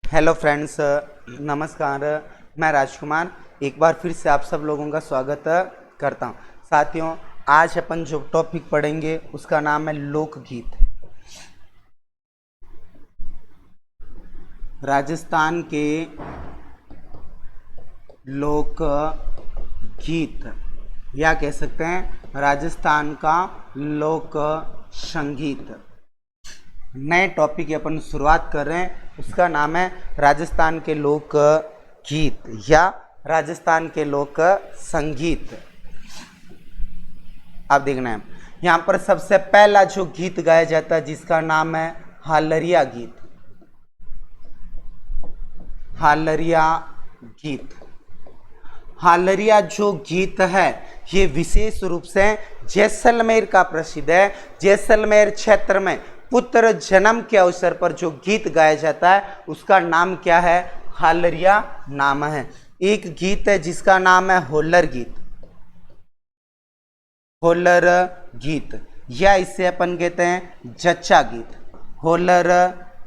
Hello friends, नमस्कार। मैं राजकुमार एक बार फिर से आप सब लोगों का स्वागत करता हूं। साथियों, आज अपन जो टॉपिक पढ़ेंगे उसका नाम है लोकगीत। राजस्थान के लोक गीत या कह सकते हैं राजस्थान का लोक संगीत। नए टॉपिक की अपन शुरुआत कर रहे हैं, उसका नाम है राजस्थान के लोक गीत या राजस्थान के लोक संगीत। आप देखना है यहाँ पर सबसे पहला जो गीत गाया जाता है जिसका नाम है हालरिया गीत। हालरिया गीत, हालरिया जो गीत है ये विशेष रूप से जैसलमेर का प्रसिद्ध है। जैसलमेर क्षेत्र में पुत्र जन्म के अवसर पर जो गीत गाया जाता है उसका नाम क्या है? हालरिया नाम है। एक गीत है जिसका नाम है होलर गीत। होलर गीत या इसे अपन कहते हैं जच्चा गीत। होलर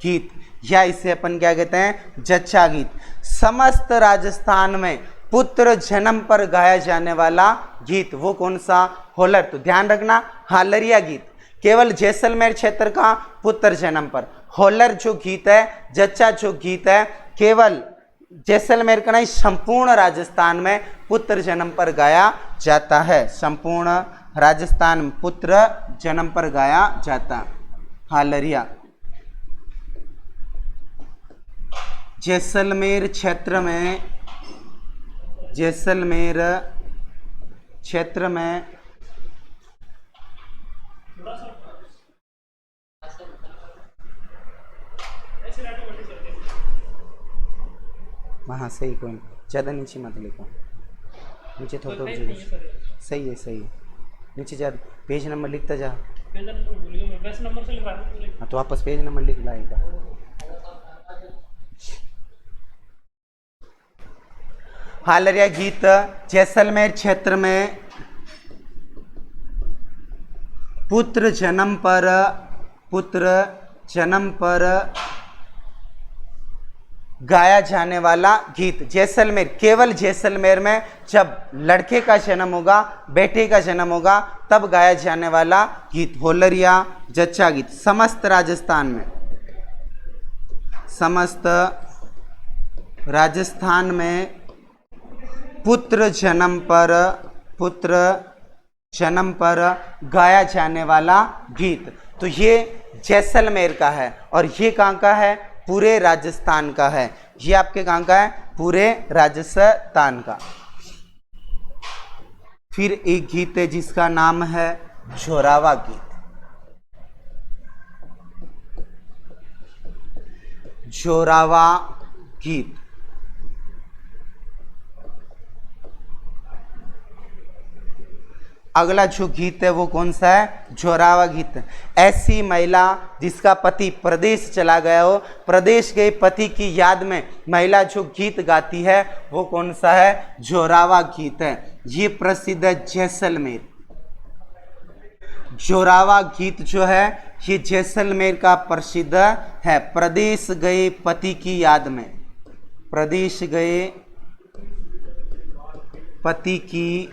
गीत या इसे अपन क्या कहते हैं? जच्चा गीत। समस्त राजस्थान में पुत्र जन्म पर गाया जाने वाला गीत वो कौन सा? होलर। तो ध्यान रखना, हालरिया गीत केवल जैसलमेर क्षेत्र का पुत्र जन्म पर। होलर जो गीत है, जच्चा जो गीत है, केवल जैसलमेर का नहीं संपूर्ण राजस्थान में पुत्र जन्म पर गाया जाता है। संपूर्ण राजस्थान में पुत्र जन्म पर गाया जाता हालरिया। जैसलमेर क्षेत्र में, जैसलमेर क्षेत्र में हाँ सही, कोई ज़्यादा नीचे मत लिखो, नीचे थोड़ा सही है, सही है। नीचे जा, पेज नंबर लिखता जा। हाँ तो वापस पेज नंबर लिख लाएगा। हालरिया गीत जैसलमेर क्षेत्र में पुत्र जन्म पर गाया जाने वाला गीत। जैसलमेर, केवल जैसलमेर में जब लड़के का जन्म होगा, बेटे का जन्म होगा, तब गाया जाने वाला गीत होलरिया जच्चा गीत। समस्त राजस्थान में, समस्त राजस्थान में पुत्र जन्म पर गाया जाने वाला गीत। तो ये जैसलमेर का है और ये कहाँ का है? पूरे राजस्थान का है। ये आपके कहाँ का है? पूरे राजस्थान का। फिर एक गीत है जिसका नाम है जोरावा गीत। जोरावा गीत, अगला जो गीत है वो कौन सा है? जोरावा गीत। ऐसी महिला जिसका पति प्रदेश चला गया हो, प्रदेश गए पति की याद में महिला जो गीत गाती है वो कौन सा है? जोरावा गीत है। ये प्रसिद्ध है जैसलमेर। जोरावा गीत जो है ये जैसलमेर का प्रसिद्ध है। प्रदेश गए पति की याद में, प्रदेश गए पति की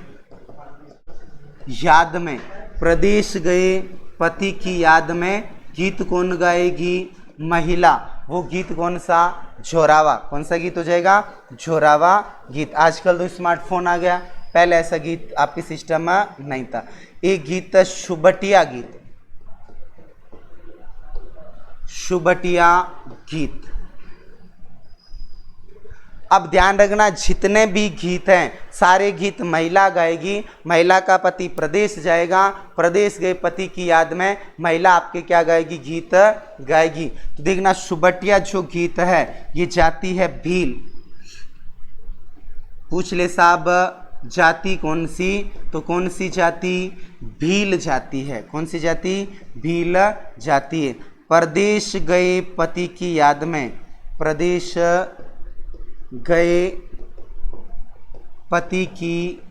याद में, प्रदेश गए पति की याद में गीत कौन गाएगी? महिला। वो गीत कौन सा? जोरावा। कौन सा गीत हो जाएगा? जोरावा गीत। आजकल तो स्मार्टफोन आ गया, पहले ऐसा गीत आपके सिस्टम में नहीं था। एक गीत है शुबटिया गीत। शुबटिया गीत। अब ध्यान रखना, जितने भी गीत हैं सारे गीत महिला गाएगी। महिला का पति प्रदेश जाएगा, प्रदेश गए पति की याद में महिला आपके क्या गाएगी? गीत गाएगी। तो देखना, शुबटिया जो गीत है ये जाति है भील। पूछ ले साहब जाति कौन सी? तो कौन सी जाति? भील जाति है। कौन सी जाति? भील जाति है। प्रदेश गए पति की याद में, प्रदेश गए पति की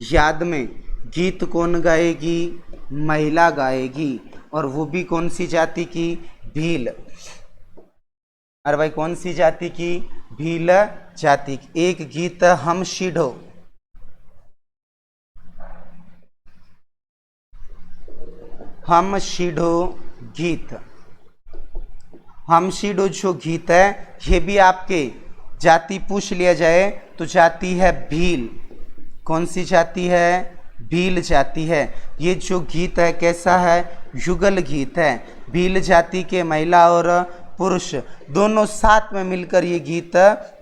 याद में गीत कौन गाएगी? महिला गाएगी। और वो भी कौन सी जाति की? भील। अरे भाई कौन सी जाति की? भील जाति की। एक गीत हम शीढ़ो, हम शीढ़ो गीत, हम शीढ़ो जो गीत है ये भी आपके जाति पूछ लिया जाए तो जाति है भील। कौन सी जाति है? भील जाति है। ये जो गीत है कैसा है? युगल गीत है। भील जाति के महिला और पुरुष दोनों साथ में मिलकर ये गीत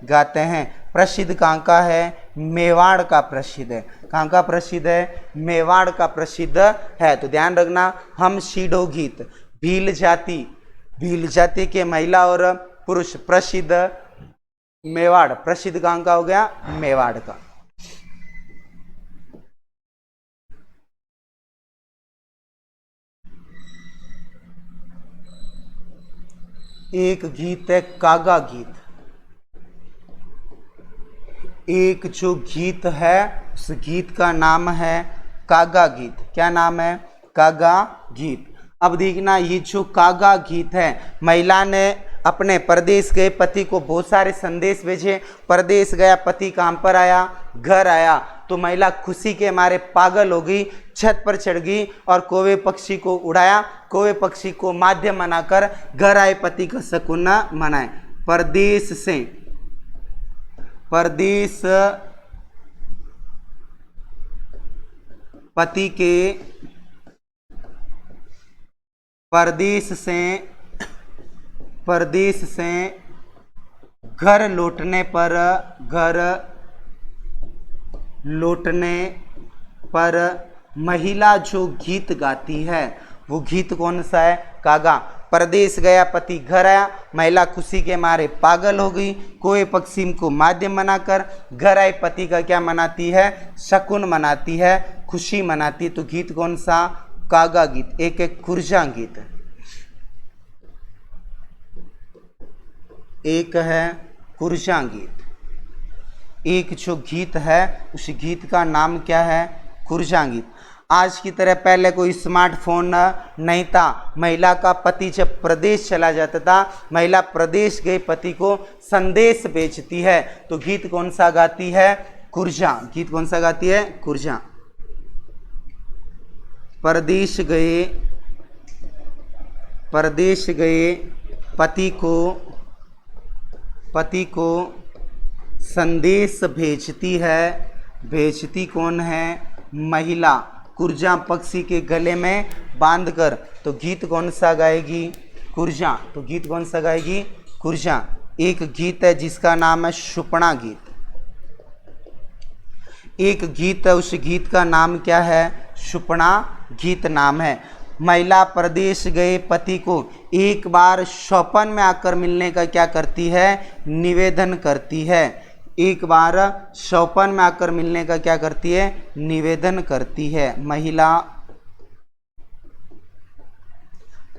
गाते हैं। प्रसिद्ध कहाँ का है? मेवाड़ का प्रसिद्ध है। कहाँ का प्रसिद्ध है? मेवाड़ का प्रसिद्ध है। तो ध्यान रखना, हम शीढ़ो गीत भील जाति के महिला और पुरुष प्रसिद्ध मेवाड़। प्रसिद्ध कहाँ का हो गया? मेवाड़ का। एक गीत है कागा गीत। एक जो गीत है उस गीत का नाम है कागा गीत। क्या नाम है? कागा गीत। अब देखना, ये जो कागा गीत है, महिला ने अपने परदेश गए पति को बहुत सारे संदेश भेजे। परदेश गया पति, कहाँ पर आया? घर आया तो महिला खुशी के मारे पागल हो गई, छत पर चढ़ गई और कौवे पक्षी को उड़ाया। कौवे पक्षी को माध्यम बनाकर घर आए पति का शकुन मनाए। परदेश से, परदेश पति के, परदेश से घर लौटने पर महिला जो गीत गाती है वो गीत कौन सा है? कागा। परदेश गया पति, घर आया, महिला खुशी के मारे पागल हो गई, कोई पक्षी को माध्यम बनाकर घर आए पति का क्या मनाती है? शकुन मनाती है, खुशी मनाती है। तो गीत कौन सा? कागा गीत। एक एक कुर्जा गीत, एक है कुर्जा गीत। एक जो गीत है उस गीत का नाम क्या है? कुर्जा गीत। आज की तरह पहले कोई स्मार्टफोन नहीं था। महिला का पति जब प्रदेश चला जाता था, महिला प्रदेश गए पति को संदेश भेजती है तो गीत कौन सा गाती है? कुर्जा। गीत कौन सा गाती है? कुर्जा। परदेश गए पति को संदेश भेजती है। भेजती कौन है? महिला। कुर्जा पक्षी के गले में बांधकर। तो गीत कौन सा गाएगी? कुर्जा। तो गीत कौन सा गाएगी? कुर्जा। एक गीत है जिसका नाम है शुपणा गीत। एक गीत है, उस गीत का नाम क्या है? शुपणा गीत नाम है। महिला प्रदेश गए पति को एक बार स्वप्न में आकर मिलने का क्या करती है? निवेदन करती है। एक बार स्वप्न में आकर मिलने का क्या करती है? निवेदन करती है। महिला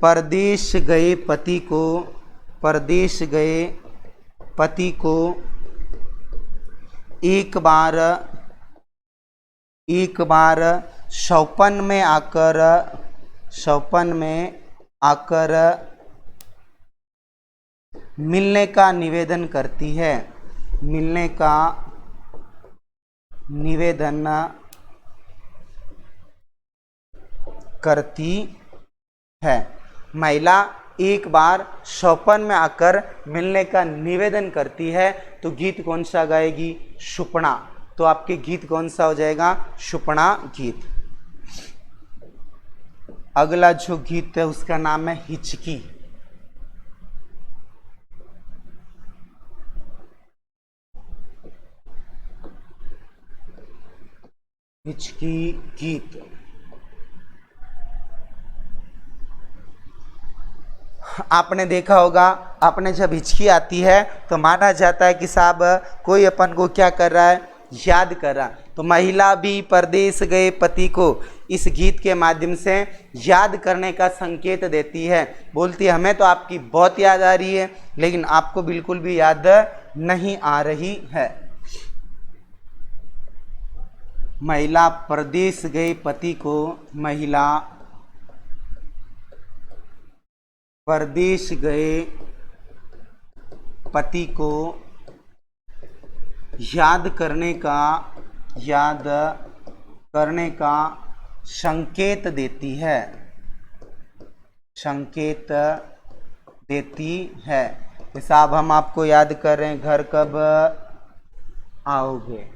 परदेश गए पति को एक बार स्वप्न में आकर मिलने का निवेदन करती है। मिलने का निवेदन करती है। महिला एक बार स्वप्न में आकर मिलने का निवेदन करती है तो गीत कौन सा गाएगी? शुपणा। तो आपके गीत कौन सा हो जाएगा? शुपणा गीत। अगला जो गीत है उसका नाम है हिचकी। हिचकी गीत। आपने देखा होगा, आपने जब हिचकी आती है तो माना जाता है कि साहब कोई अपन को क्या कर रहा है? याद कर रहा। तो महिला भी परदेश गए पति को इस गीत के माध्यम से याद करने का संकेत देती है। बोलती है हमें तो आपकी बहुत याद आ रही है लेकिन आपको बिल्कुल भी याद नहीं आ रही है। महिला परदेश गए पति को, महिला परदेश गए पति को याद करने का संकेत देती है, साहब हम आपको याद कर रहे हैं, घर कब आओगे।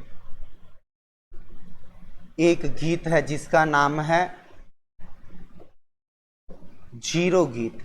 एक गीत है जिसका नाम है जीरो गीत।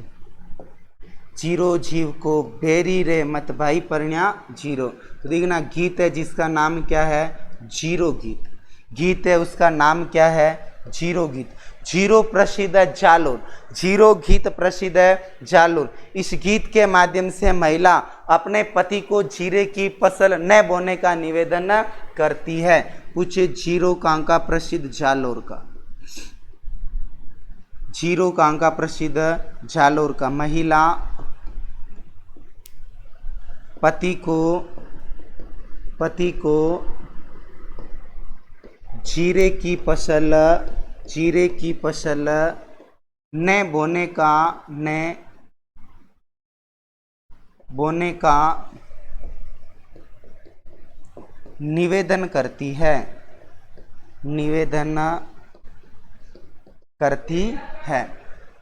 जीरो जीव को बेरी रे मत भाई परण्या जीरो। तो देखना गीत है जिसका नाम क्या है, जीरो गीत। गीत है उसका नाम क्या है, जीरो गीत। जीरो प्रसिद्ध है जालोर, जीरो गीत प्रसिद्ध है जालोर। इस गीत के माध्यम से महिला अपने पति को जीरे की फसल न बोने का निवेदन करती है। पूछे जीरो कहाँ का प्रसिद्ध, जालोर का। जीरो कहाँ का प्रसिद्ध, जालोर का। महिला पति को जीरे की फसल न बोने का निवेदन करती है,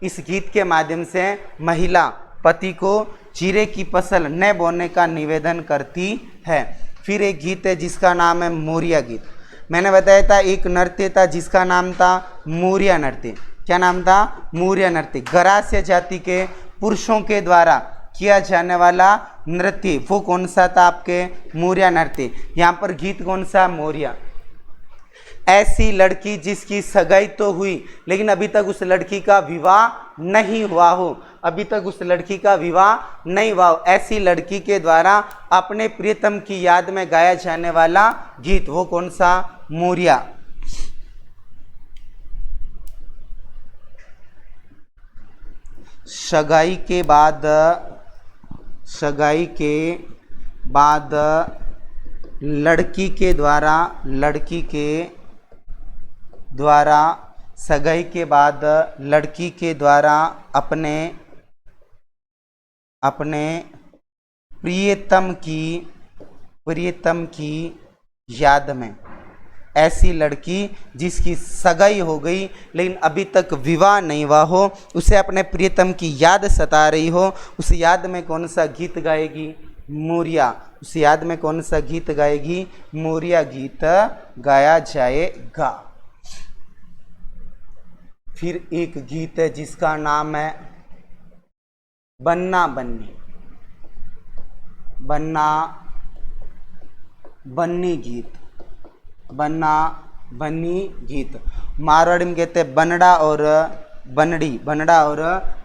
इस गीत के माध्यम से महिला पति को जीरे की फसल न बोने का निवेदन करती है। फिर एक गीत है जिसका नाम है मोरिया गीत। मैंने बताया था एक नृत्य था जिसका नाम था मोरिया नृत्य। क्या नाम था, मोरिया नृत्य। गरास्य जाति के पुरुषों के द्वारा किया जाने वाला नृत्य वो कौन सा था, आपके मोरिया नृत्य। यहाँ पर गीत कौन सा, मोरिया। ऐसी लड़की जिसकी सगाई तो हुई लेकिन अभी तक उस लड़की का विवाह नहीं हुआ हो, अभी तक उस लड़की का विवाह नहीं हुआ हो, ऐसी लड़की के द्वारा अपने प्रियतम की याद में गाया जाने वाला गीत वो कौन सा, मोरिया। सगाई के बाद लड़की के द्वारा अपने प्रियतम की याद में, ऐसी लड़की जिसकी सगाई हो गई लेकिन अभी तक विवाह नहीं हुआ हो, उसे अपने प्रियतम की याद सता रही हो, उस याद में कौन सा गीत गाएगी, मोरिया। उस याद में कौन सा गीत गाएगी, मोरिया गीत गाया जाएगा। फिर एक गीत है जिसका नाम है बन्ना बन्नी गीत। बन्ना बन्नी गीत मारवाड़ी में कहते हैं बनड़ा और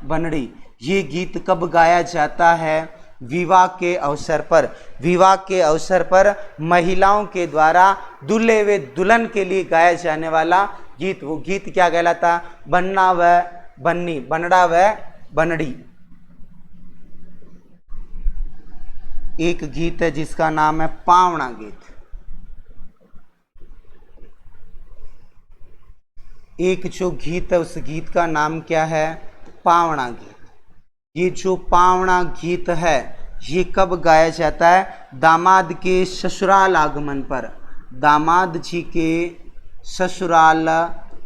बनड़ी। ये गीत कब गाया जाता है, विवाह के अवसर पर महिलाओं के द्वारा दूल्हे व दुल्हन के लिए गाया जाने वाला गीत। वो गीत क्या कहलाता, बन्ना व बन्नी, बनड़ा व बनड़ी। एक गीत है जिसका नाम है पावना गीत। एक जो गीत है उस गीत का नाम क्या है, पावना गीत। ये जो पावना गीत है ये कब गाया जाता है, दामाद के ससुराल आगमन पर। दामाद जी के ससुराल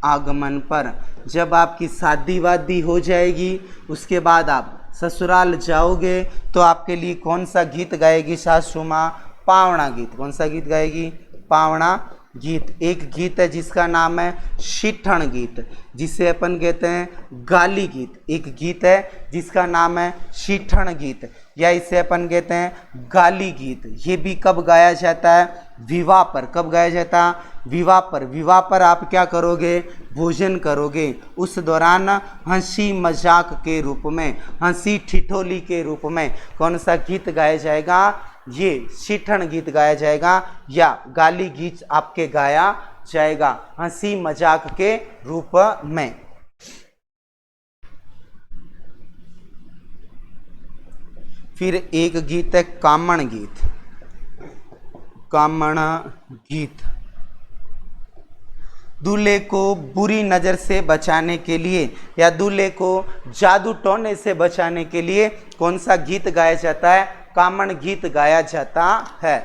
आगमन पर जब आपकी शादी वादी हो जाएगी उसके बाद आप ससुराल जाओगे तो आपके लिए कौन सा गीत गाएगी सासू माँ, पावना गीत। कौन सा गीत गाएगी, पावना गीत। एक गीत है जिसका नाम है शिठण गीत, जिसे अपन कहते हैं गाली गीत। एक गीत है जिसका नाम है शिठण गीत या इसे अपन कहते हैं गाली गीत। ये भी कब गाया जाता है, विवाह पर। कब गाया जाता है, विवाह पर। विवाह पर आप क्या करोगे, भोजन करोगे। उस दौरान हंसी मजाक के रूप में, हंसी ठिठोली के रूप में कौन सा गीत गाया जाएगा, ये शिठण गीत गाया जाएगा या गाली गीत आपके गाया जाएगा हंसी मजाक के रूप में। फिर एक गीत है कामण गीत। कामण गीत दूल्हे को बुरी नज़र से बचाने के लिए या दूल्हे को जादू टोने से बचाने के लिए कौन सा गीत गाया जाता है, कामण गीत गाया जाता है।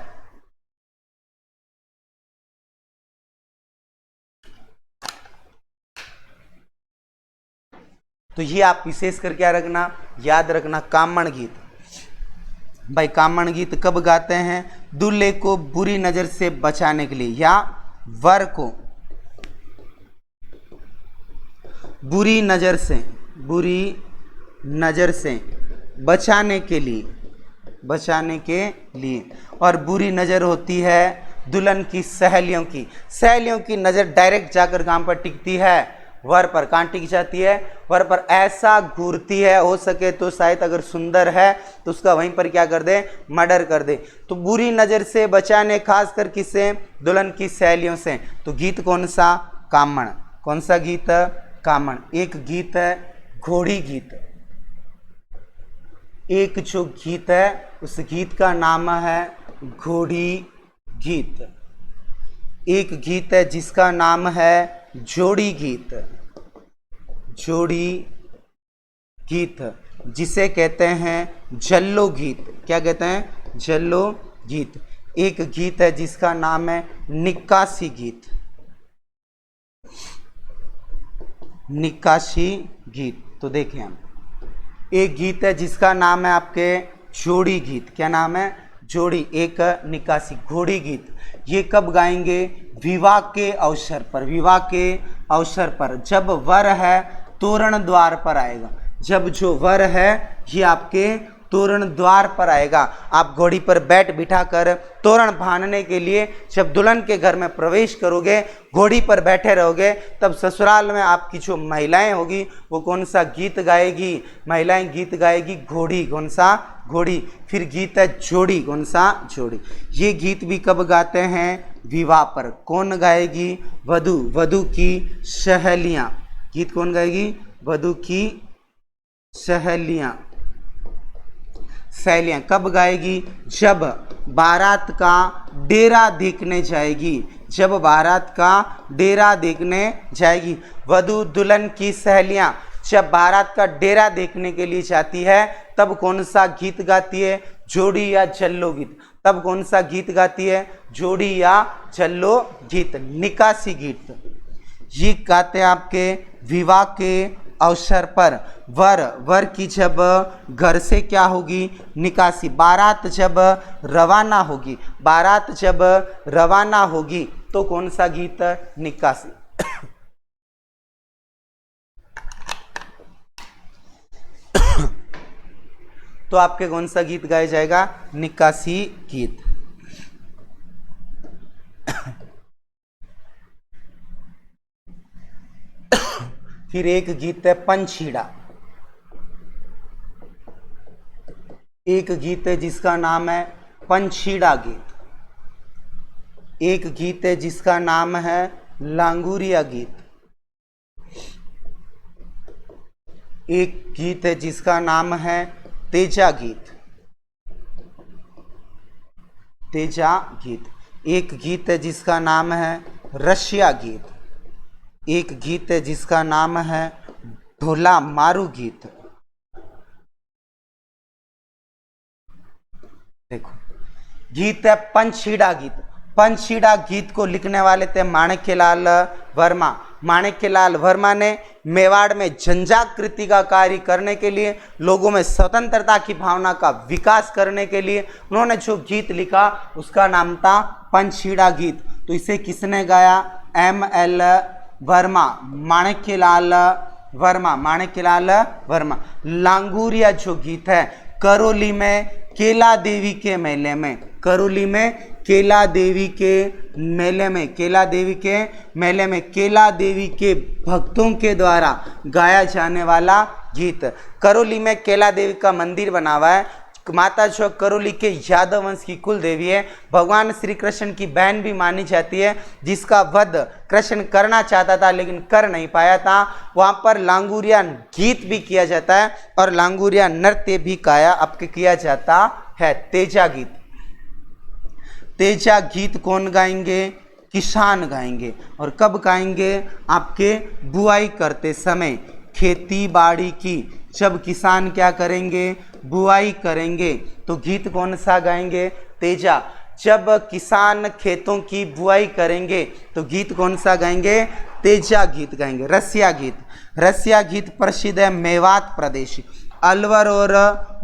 तो ये आप विशेष कर क्या रखना, याद रखना, कामण गीत। भाई कामण गीत कब गाते हैं? दूल्हे को बुरी नजर से बचाने के लिए या वर को बुरी नजर से बचाने के लिए। और बुरी नजर होती है दुल्हन की सहेलियों की नजर डायरेक्ट जाकर कहां पर टिकती है? वर पर। कहां टिक जाती है? वर पर। ऐसा घूरती है, हो सके तो शायद अगर सुंदर है तो उसका वहीं पर क्या कर दे? मर्डर कर दे। तो बुरी नजर से बचाने, खासकर किससे? दुल्हन की सहेलियों से। तो गीत कौन सा? कामण। कौन सा गीत? कामण। एक गीत है घोड़ी गीत। एक जो गीत है उस गीत का नाम है घोड़ी गीत। एक गीत है जिसका नाम है जोड़ी गीत। जोड़ी गीत जिसे कहते हैं जल्लो गीत। क्या कहते हैं? जल्लो गीत। एक गीत है जिसका नाम है निक्कासी गीत। निक्कासी गीत। तो देखें हम, एक गीत है जिसका नाम है आपके जोड़ी गीत। क्या नाम है? जोड़ी। एक निक्कासी, घोड़ी गीत। ये कब गाएंगे? विवाह के अवसर पर। विवाह के अवसर पर जब वर है तोरण द्वार पर आएगा। जब जो वर है ये आपके तोरण द्वार पर आएगा। आप घोड़ी पर बिठाकर तोरण बांधने के लिए जब दुल्हन के घर में प्रवेश करोगे, घोड़ी पर बैठे रहोगे, तब ससुराल में आपकी जो महिलाएं होगी वो कौन सा गीत गाएगी? महिलाएं गीत गाएगी घोड़ी। कौन सा? घोड़ी। फिर गीत है जोड़ी। कौन सा? जोड़ी। ये गीत भी कब गाते हैं? विवाह पर। कौन गाएगी? वधू। वधू की सहेलियां। गीत कौन गाएगी? वधू की सहेलियां। सहेलियां कब गाएगी? जब बारात का डेरा देखने जाएगी। जब बारात का डेरा देखने जाएगी। वधू दुल्हन की सहेलियां जब बारात का डेरा देखने के लिए जाती है तब कौन सा गीत गाती है? जोड़ी या जल्लो गीत। तब कौन सा गीत गाती है? जोड़ी या जल्लो गीत। निकासी गीत ये गाते हैं आपके विवाह के अवसर पर। वर की जब घर से क्या होगी? निकासी। बारात जब रवाना होगी। बारात जब रवाना होगी तो कौन सा गीत? निकासी। तो आपके कौन सा गीत गाया जाएगा? निकासी गीत। फिर एक गीत है पंछीड़ा। एक गीत है जिसका नाम है पंछीड़ा गीत। एक गीत है जिसका नाम है लांगुरिया गीत। एक गीत है जिसका नाम है तेजा गीत। तेजा गीत। एक गीत है जिसका नाम है रशिया गीत। एक गीत है जिसका नाम है ढोला मारू गीत। देखो, गीत है पंछीड़ा गीत। पंछीड़ा गीत को लिखने वाले थे माणिक्यलाल वर्मा। माणिक्यलाल वर्मा ने मेवाड़ में जनजागृति का कार्य करने के लिए, लोगों में स्वतंत्रता की भावना का विकास करने के लिए उन्होंने जो गीत लिखा उसका नाम था पंछीड़ा गीत। तो इसे किसने गाया? M.L. वर्मा। माणिक्यलाल वर्मा। माणिक्यलाल वर्मा। लांगुरिया जो गीत है करौली में केला देवी के मेले में। करौली में केला देवी के मेले में। केला देवी के मेले में केला देवी के भक्तों के द्वारा गाया जाने वाला गीत। करौली में केला देवी का मंदिर बना हुआ है। माता जो करौली के यादव वंश की कुल देवी है। भगवान श्री कृष्ण की बहन भी मानी जाती है, जिसका वध कृष्ण करना चाहता था लेकिन कर नहीं पाया था। वहाँ पर लांगुरिया गीत भी किया जाता है और लांगुरिया नृत्य भी किया जाता है। तेजा गीत। तेजा गीत कौन गाएंगे? किसान गाएंगे। और कब गाएंगे? आपके बुआई करते समय, खेती बाड़ी की जब किसान क्या करेंगे, बुआई करेंगे, तो गीत कौन सा गाएंगे, तेजा। जब किसान खेतों की बुआई करेंगे तो गीत कौन सा गाएंगे, तेजा गीत गाएंगे। रसिया गीत, रसिया गीत प्रसिद्ध है मेवात प्रदेश, अलवर और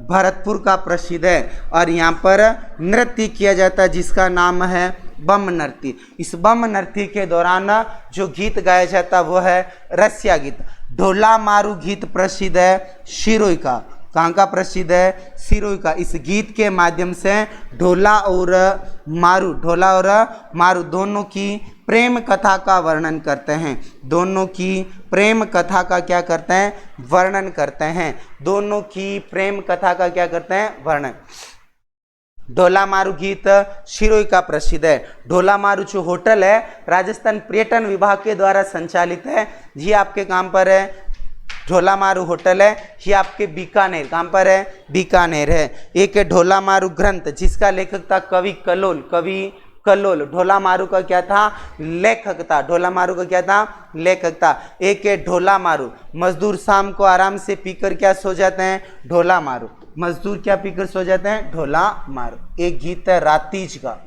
भरतपुर का प्रसिद्ध है, और यहाँ पर नृत्य किया जाता है जिसका नाम है बम नृत्य। इस बम नृत्य के दौरान जो गीत गाया जाता है वो है रसिया गीत। ढोला मारू गीत प्रसिद्ध है सिरोही का। कहाँ का प्रसिद्ध है, सिरोही का। इस गीत के माध्यम से ढोला और मारू दोनों की प्रेम कथा का वर्णन करते हैं। दोनों की प्रेम कथा का क्या करते हैं, वर्णन करते हैं। दोनों की प्रेम कथा का क्या करते हैं, वर्णन। ढोला मारू गीत सिरोही का प्रसिद्ध है। ढोला मारू जो होटल है राजस्थान पर्यटन विभाग के द्वारा संचालित है, ये आपके काम पर है। ढोला मारू होटल है, ये आपके बीकानेर, कहाँ पर है, बीकानेर है। एक है ढोला मारू ग्रंथ जिसका लेखक था कवि कलोल, कवि कलोल। ढोला मारू का क्या था, लेखक था। ढोला मारू का क्या था, लेखक था। एक है ढोला मारू, मजदूर शाम को आराम से पीकर क्या सो जाते हैं, ढोला मारू। मजदूर क्या पीकर सो जाते हैं, ढोला मारू। एक गीत है रातीज का,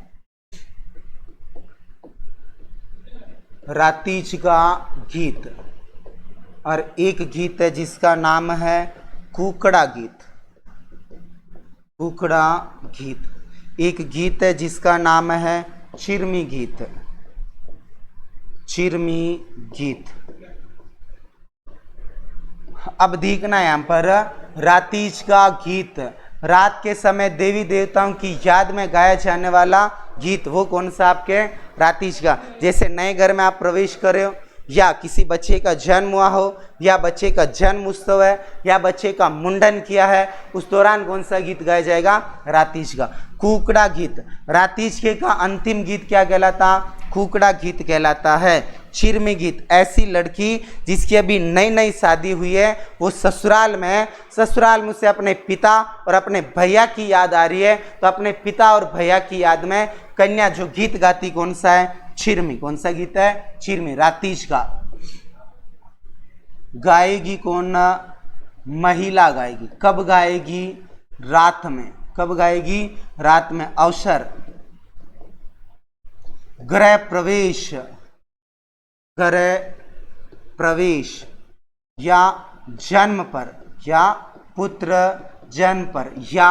रातीज का गीत, और एक गीत है जिसका नाम है कुकड़ा गीत, कुकड़ा गीत। एक गीत है जिसका नाम है चिरमी गीत, चिरमी गीत। अब देखना यहाँ पर रातीज का गीत, रात के समय देवी देवताओं की याद में गाया जाने वाला गीत, वो कौन सा आपके, रातीज का। जैसे नए घर में आप प्रवेश कर रहे हो, या किसी बच्चे का जन्म हुआ हो, या बच्चे का जन्म उत्सव है, या बच्चे का मुंडन किया है, उस दौरान कौन सा गीत गाया जाएगा, रातीज का। कुकड़ा गीत, रातीज के का अंतिम गीत क्या कहलाता, कुकड़ा गीत कहलाता है। चिरमी गीत, ऐसी लड़की जिसकी अभी नई नई शादी हुई है, वो ससुराल में है, ससुराल में उसे अपने पिता और अपने भैया की याद आ रही है, तो अपने पिता और भैया की याद में कन्या जो गीत गाती कौन सा है, चिरमी। कौन सा गीत है, चिरमी, रातीज का। गाएगी कौन, महिला गाएगी। कब गाएगी, रात में। कब गाएगी, रात में। अवसर, गृह प्रवेश, गृह प्रवेश, या जन्म पर, या पुत्र जन्म पर, या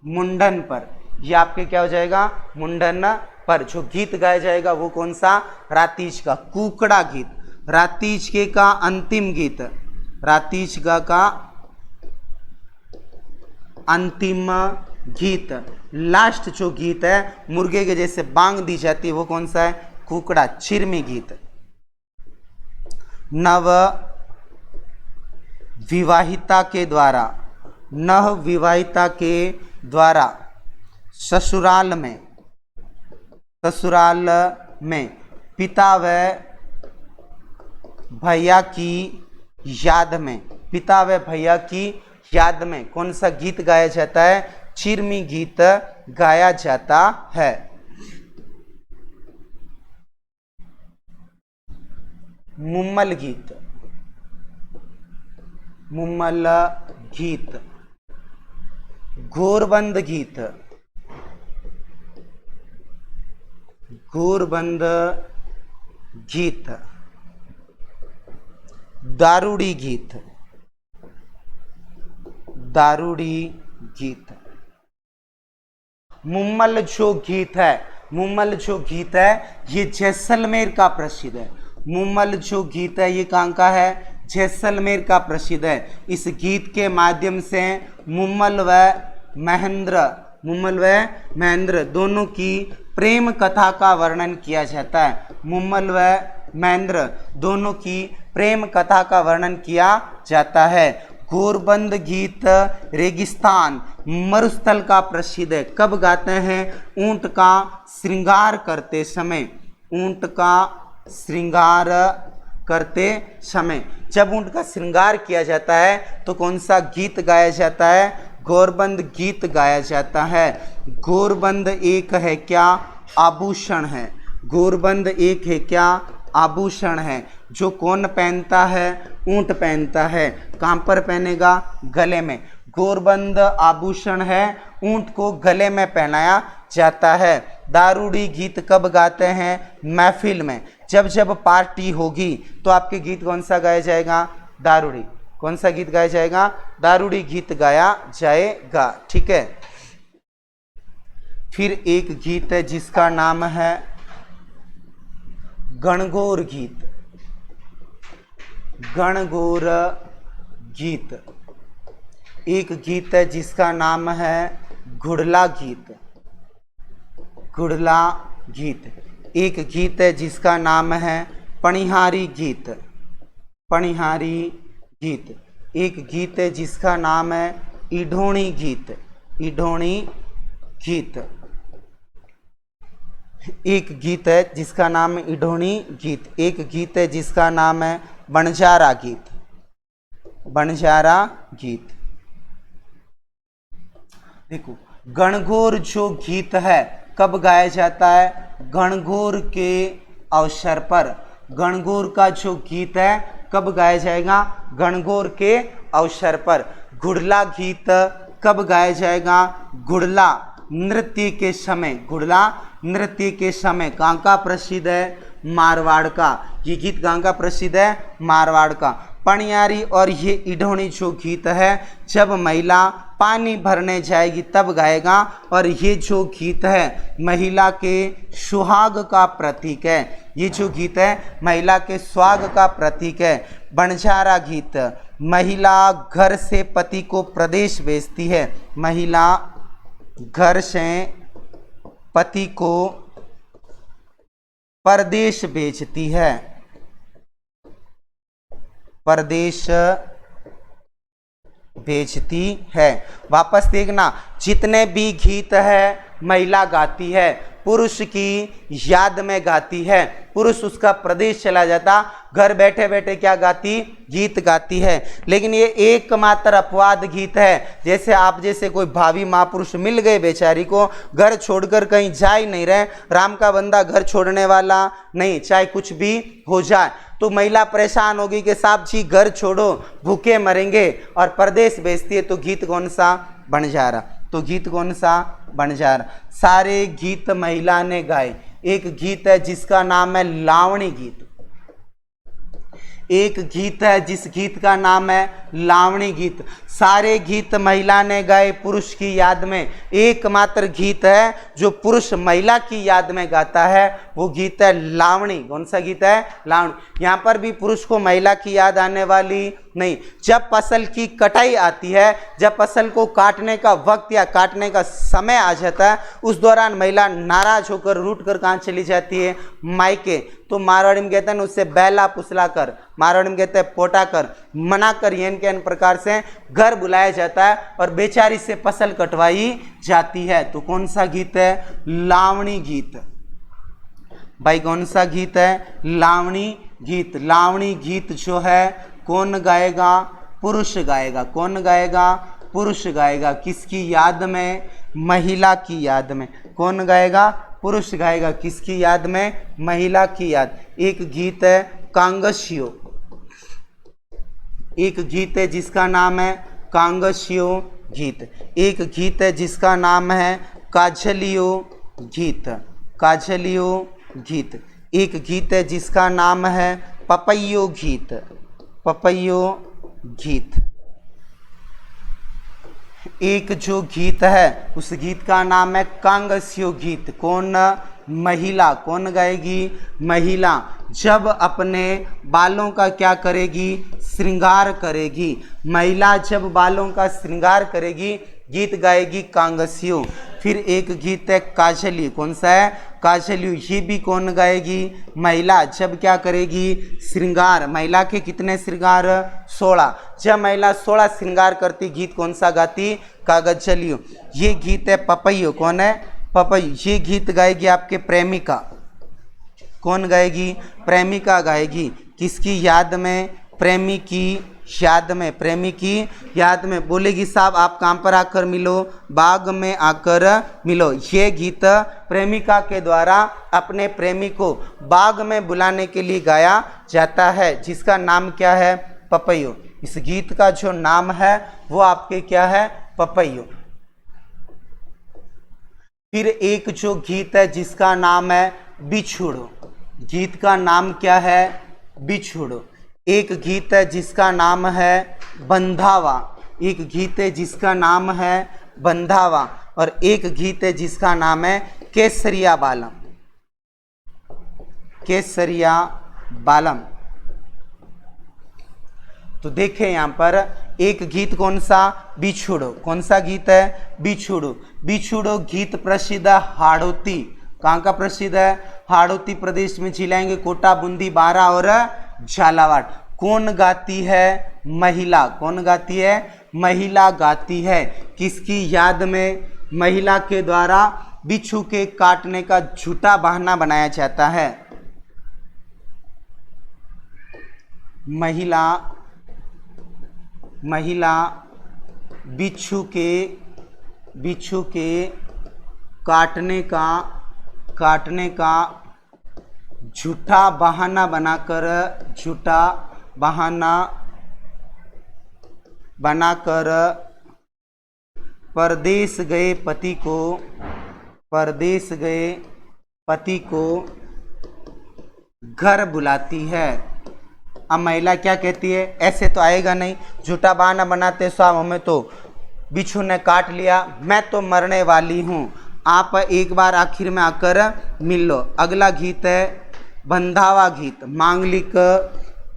मुंडन पर, यह आपके क्या हो जाएगा, मुंडन पर जो गीत गाया जाएगा वो कौन सा, रातीज का। कुकड़ा गीत, रातीज के का अंतिम गीत, रातीज का अंतिम गीत, लास्ट जो गीत है मुर्गे के जैसे बांग दी जाती है वो कौन सा है, कुकड़ा, चिरमी गीत। नव विवाहिता के द्वारा, नव विवाहिता के द्वारा ससुराल में, ससुराल में पिता व भैया की याद में, पिता व भैया की याद में कौन सा गीत गाया जाता है, चिरमी गीत गाया जाता है। मुम्मल गीत, मुम्मल गीत। घोरबंद गीत, घोरबंद गीत। दारूड़ी गीत, दारूड़ी गीत। मुम्मल जो गीत है, मुम्मल जो गीत है ये जैसलमेर का प्रसिद्ध है। मुम्मल जो गीत है ये कहाँ का है, जैसलमेर का प्रसिद्ध है। इस गीत के माध्यम से मुम्मल व महेंद्र, मुम्मल व महेंद्र दोनों की प्रेम कथा का वर्णन किया जाता है। मुम्मल व महेंद्र दोनों की प्रेम कथा का वर्णन किया जाता है। घोरबंद गीत रेगिस्तान मरुस्थल का प्रसिद्ध है। कब गाते हैं, ऊंट का श्रृंगार करते समय, ऊंट का श्रृंगार करते समय। जब ऊंट का श्रृंगार किया जाता है तो कौन सा गीत गाया जाता है, घोरबंद गीत गाया जाता है। घोरबंद एक है क्या, आभूषण है। घोरबंद एक है क्या, आभूषण है जो कौन पहनता है, ऊंट पहनता है। कहाँ पर पहनेगा, गले में। गोरबंद आभूषण है, ऊंट को गले में पहनाया जाता है। दारूड़ी गीत कब गाते हैं, महफिल में। जब जब पार्टी होगी तो आपके गीत कौन सा गाया जाएगा, दारूड़ी। कौन सा गीत गाया जाएगा, दारूड़ी गीत गाया जाएगा। ठीक है। फिर एक गीत है जिसका नाम है गणगौर गीत। गणगौर गीत। एक गीत है जिसका नाम है घुड़ला गीत। घुड़ला गीत। एक गीत है जिसका नाम है पनिहारी गीत। पनिहारी गीत। एक गीत है जिसका नाम है इढोणी गीत। इढोणी गीत। एक गीत है जिसका नाम है इढोणी गीत। एक गीत है जिसका नाम है बंजारा गीत। बंजारा गीत। देखो, गणगौर जो गीत है कब गाया जाता है, गणगौर के अवसर पर। गणगौर का जो गीत है कब गाया जाएगा, गणगौर के अवसर पर। घुड़ला गीत कब गाया जाएगा, घुड़ला नृत्य के समय। घुड़ला नृत्य के समय। कहाँ का प्रसिद्ध है, मारवाड़ का। ये गीत कहाँ का प्रसिद्ध है, मारवाड़ का। पनियारी और ये इढोणी जो गीत है जब महिला पानी भरने जाएगी तब गाएगा। और ये जो गीत है महिला के सुहाग का प्रतीक है। ये जो गीत है महिला के सुहाग का प्रतीक है। बंजारा गीत, महिला घर से पति को प्रदेश भेजती है। महिला घर से पति को परदेश भेजती है। परदेश भेजती है। वापस देखना, जितने भी गीत है महिला गाती है, पुरुष की याद में गाती है। पुरुष उसका प्रदेश चला जाता, घर बैठे बैठे क्या गाती, गीत गाती है। लेकिन ये एकमात्र अपवाद गीत है। जैसे आप जैसे कोई भावी महापुरुष मिल गए बेचारी को, घर छोड़कर कहीं जा ही नहीं रहे, राम का बंदा घर छोड़ने वाला नहीं, चाहे कुछ भी हो जाए, तो महिला परेशान होगी कि साहब जी घर छोड़ो, भूखे मरेंगे, और परदेश भेजती है। तो गीत कौन सा, बंजारा। तो गीत कौन सा, बंजारा। सारे गीत महिला ने गाए। एक गीत है जिसका नाम है लावणी गीत। एक गीत है जिस गीत का नाम है लावणी गीत। सारे गीत महिला ने गाए पुरुष की याद में। एकमात्र गीत है जो पुरुष महिला की याद में गाता है, वो गीत है लावणी। कौन सा गीत है, लावणी। यहाँ पर भी पुरुष को महिला की याद आने वाली नहीं। जब फसल की कटाई आती है, जब फसल को काटने का वक्त या काटने का समय आ जाता है, उस दौरान महिला नाराज होकर रूठ कर कहाँ चली जाती है, मायके। तो मारवाड़ी में कहते हैं उससे बैला पुसला कर, मारवाड़ी में कहते हैं पोटा कर, मना कर, यानी के प्रकार से घर बुलाया जाता है और बेचारी से फसल कटवाई जाती है। तो कौन सा गीत है, लावणी गीत। भाई कौन सा गीत है, लावणी गीत। लावणी गीत जो है कौन गाएगा, पुरुष गाएगा। कौन गाएगा, पुरुष गाएगा। किसकी याद में, महिला की याद में। कौन गाएगा, पुरुष गाएगा। किसकी याद में, महिला की याद। एक गीत है कांगसियो। एक गीत है जिसका नाम है कांगसियो गीत। एक गीत है जिसका नाम है काझलियो गीत। काझलियो गीत। एक गीत है जिसका नाम है पपैयो गीत। पपैयो गीत। एक जो गीत है उस गीत का नाम है कांगसियो गीत। कौन, महिला। कौन गाएगी, महिला। जब अपने बालों का क्या करेगी, श्रृंगार करेगी। महिला जब बालों का श्रृंगार करेगी, गीत गाएगी कांगसियो। फिर एक गीत है काझलियो। कौन सा है, काझलियो। ये भी कौन गाएगी, महिला। जब क्या करेगी, श्रृंगार। महिला के कितने श्रृंगार, 16। जब महिला 16 श्रृंगार करती, गीत कौन सा गाती, कागजलियो। ये गीत है पपैयो। कौन है, पपैयो। ये गीत गाएगी आपके प्रेमिका। कौन गाएगी, प्रेमिका गाएगी। किसकी याद में, प्रेमी की याद में, प्रेमी की याद में। बोलेगी साहब आप काम पर आकर मिलो, बाग में आकर मिलो। ये गीत प्रेमिका के द्वारा अपने प्रेमी को बाग में बुलाने के लिए गाया जाता है, जिसका नाम क्या है? पपैयो। इस गीत का जो नाम है वो आपके क्या है? पपैयो। फिर एक जो गीत है जिसका नाम है बिछुड़ो। गीत का नाम क्या है? बिछुड़ो। एक गीत है जिसका नाम है बंधावा। एक गीत है जिसका नाम है बंधावा, और एक गीत है जिसका नाम है केसरिया बालम। केसरिया बालम। तो देखें यहाँ पर एक गीत कौन सा? बिछुड़ो। कौन सा गीत है? बिछुड़ो। बिछुड़ो गीत प्रसिद्ध है हाड़ौती। कहाँ का प्रसिद्ध है? हाड़ौती प्रदेश में। जिलाएंगे कोटा, बूंदी, बारा और झालावाड़। कौन गाती है? महिला। कौन गाती है? महिला गाती है। किसकी याद में? महिला के द्वारा बिच्छू के काटने का झूठा बहाना बनाया जाता है। महिला बिच्छू के काटने का झूठा बहाना बनाकर परदेश गए पति को घर बुलाती है। अब महिला क्या कहती है? ऐसे तो आएगा नहीं, झूठा बहाना बनाते साहब, हमें तो बिच्छू ने काट लिया, मैं तो मरने वाली हूँ, आप एक बार आखिर में आकर मिल लो। अगला गीत है बंधावा गीत। मांगलिक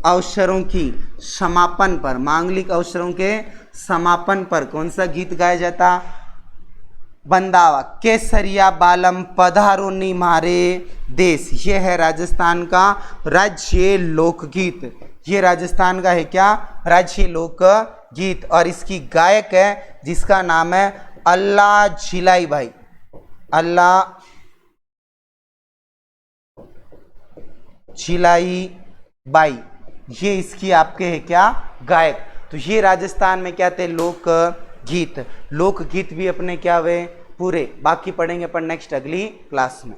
अवसरों की समापन पर, मांगलिक अवसरों के समापन पर कौन सा गीत गाया जाता? बंधावा। केसरिया बालम पधारो नी मारे देश। ये है राजस्थान का राज्य लोकगीत। ये राजस्थान का है क्या? राज्य लोकगीत। और इसकी गायक है जिसका नाम है अल्लाह झिलाई भाई। अल्लाह झिलाई बाई। ये इसकी आपके है क्या? गायक। तो ये राजस्थान में क्या थे? लोकगीत। लोकगीत भी अपने क्या हुए? पूरे। बाकी पढ़ेंगे अपन नेक्स्ट अगली क्लास में।